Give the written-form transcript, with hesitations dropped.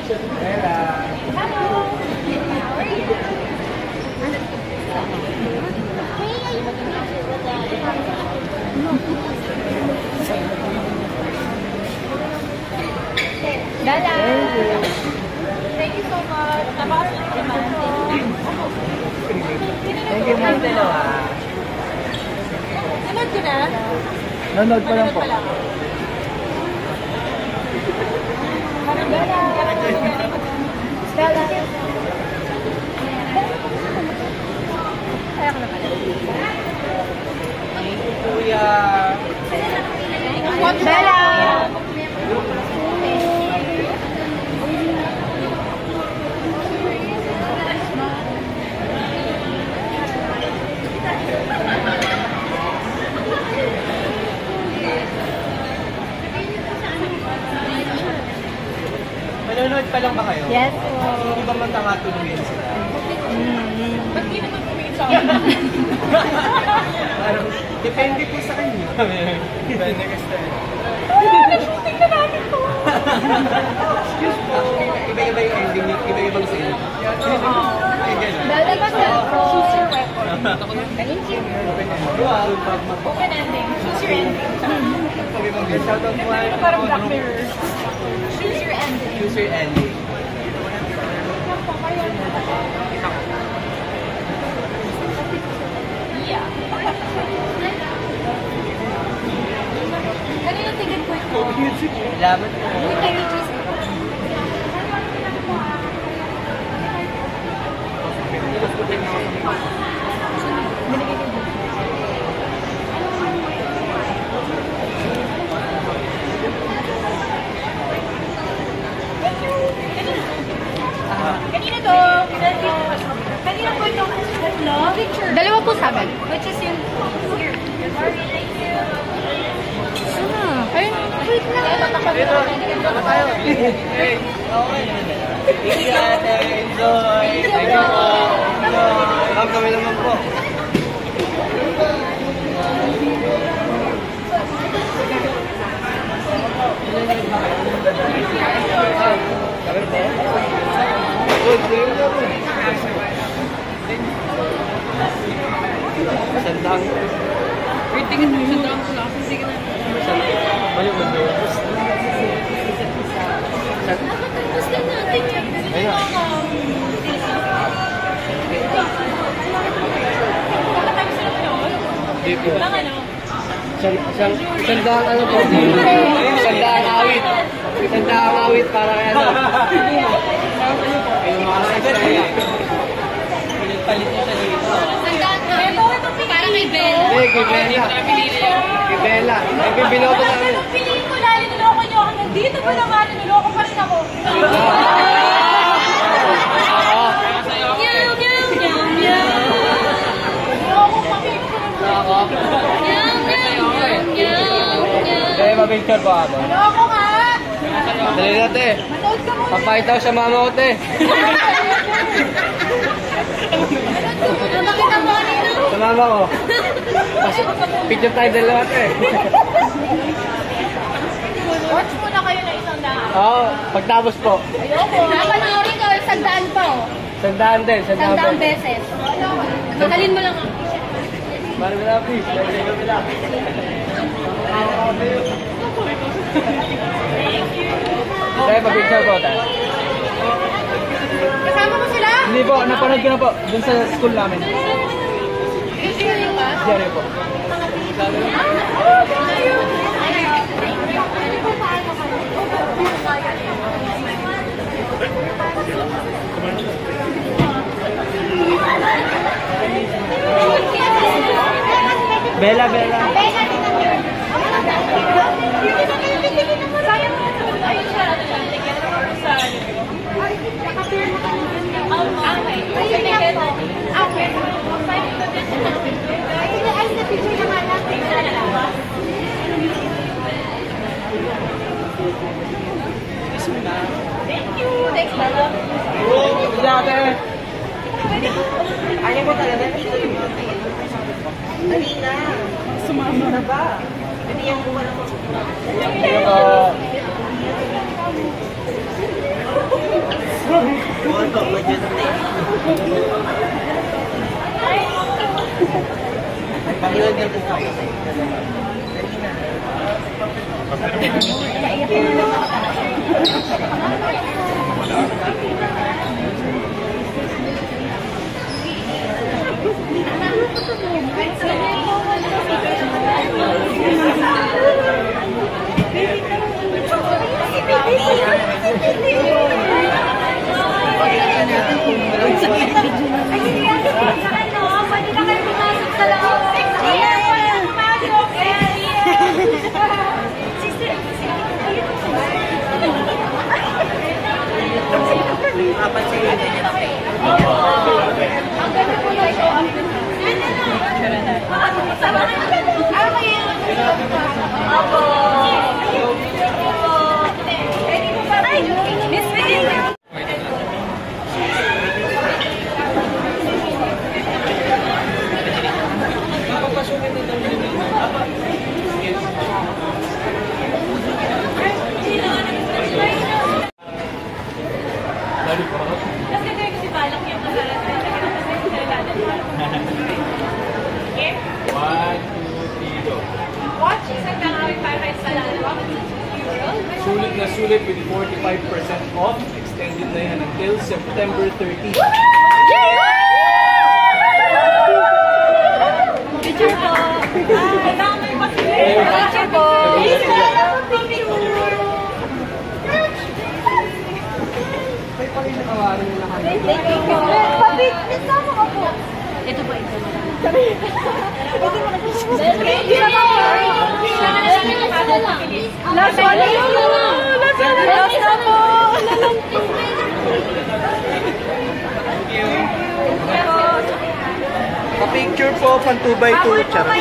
Bella. Hello. How are you? Bella. Thank you so much. Napakasal naman. Thank you, ma'am. Dalawa. Nanood ko na? Nanood pa lang po. Bella. Bella. Kaya ko na pala. Thank you, kuya. Bella. Manonood pa lang ba kayo? Yes. Hindi ba magkakatuluyan sila? Ba't di naman kumingin sa akin? Parang, depende po sa kanya. Depende kasi. Nag-shooting na natin to. Excuse po. Iba-iba yung ending, iba-ibang scene. Ay, gano'n. Dahil ba sa choose your weapon? Thank you. Wow. Open ending. Choose your ending. Shoutout po. Parang Black Mirror. Choose your ending. Choose your ending. Yeah. Kanina tingin ko ito. Salamat po. Uy, tayo choose. Kanina to. Kanina po ito. Picture. Dalawa po sa amin. Which is yung here. Thank you. Ayun. Wait lang. Dito. Dito tayo. Hey. Okay. Enjoy. Thank you po. Enjoy. Kami naman po. Sandang. Wait, tingin mo. Sandang ko lang. Sige na. Ayun, ayun. Gusto natin yan. Ayun. Kakatapos na naman Dito. Lang ano? Sandang ano po? Sandang awit. Sandang awit para kaya ano. Ayun mga sa-istorya. Pinagpalit niya sa dito. Ito para kay Bella. Hey, kay Bella. Kay Bella. Ay, bibinoto namin. Piliin ko lalo niloko niyo ako. Nandito pa lang nga, niloko pa rin ako. Meow, meow, meow, meow. Niloko pa rin ko. Meow, meow, meow, meow. Kaya mabigtar po ako. Niloko nga. Dali na, te. Manood ka muna. Papakita ko sa mama ko, te. Nakita mo kanina? Sa mama ko. Picture tayo dalawa, te. Watch muna kayo na isang daan. Oo, pagtapos po. Ayoko. Napanoorin ko, sandaan pa oh. Sandaan din, sandaan Sandaan din. beses. Mahalin mo lang ako. Parang wala, please. Lagay kami lang. Tayo, pag-picture po, tayo. Kasama mo sila? Hindi po, napanood ko na po. Dun sa school namin. Seryo ba? Diyan po. Bella, Bella. Ayun siya. Tigyan mo sa Thank you. Thanks, Bella. Dati. Ayaw mo talaga. Dali na. Sumama na ba? Hindi yung buwan ako. Thank you. Panginoon niya po kayo. Sulit na sulit with 45% off. Extended na yan until September 30. Picture po. Picture po. Papit, kasama ka po. Ito po, ito. Last one. Last na po. Pa-picture po, pan 2x2. Charot.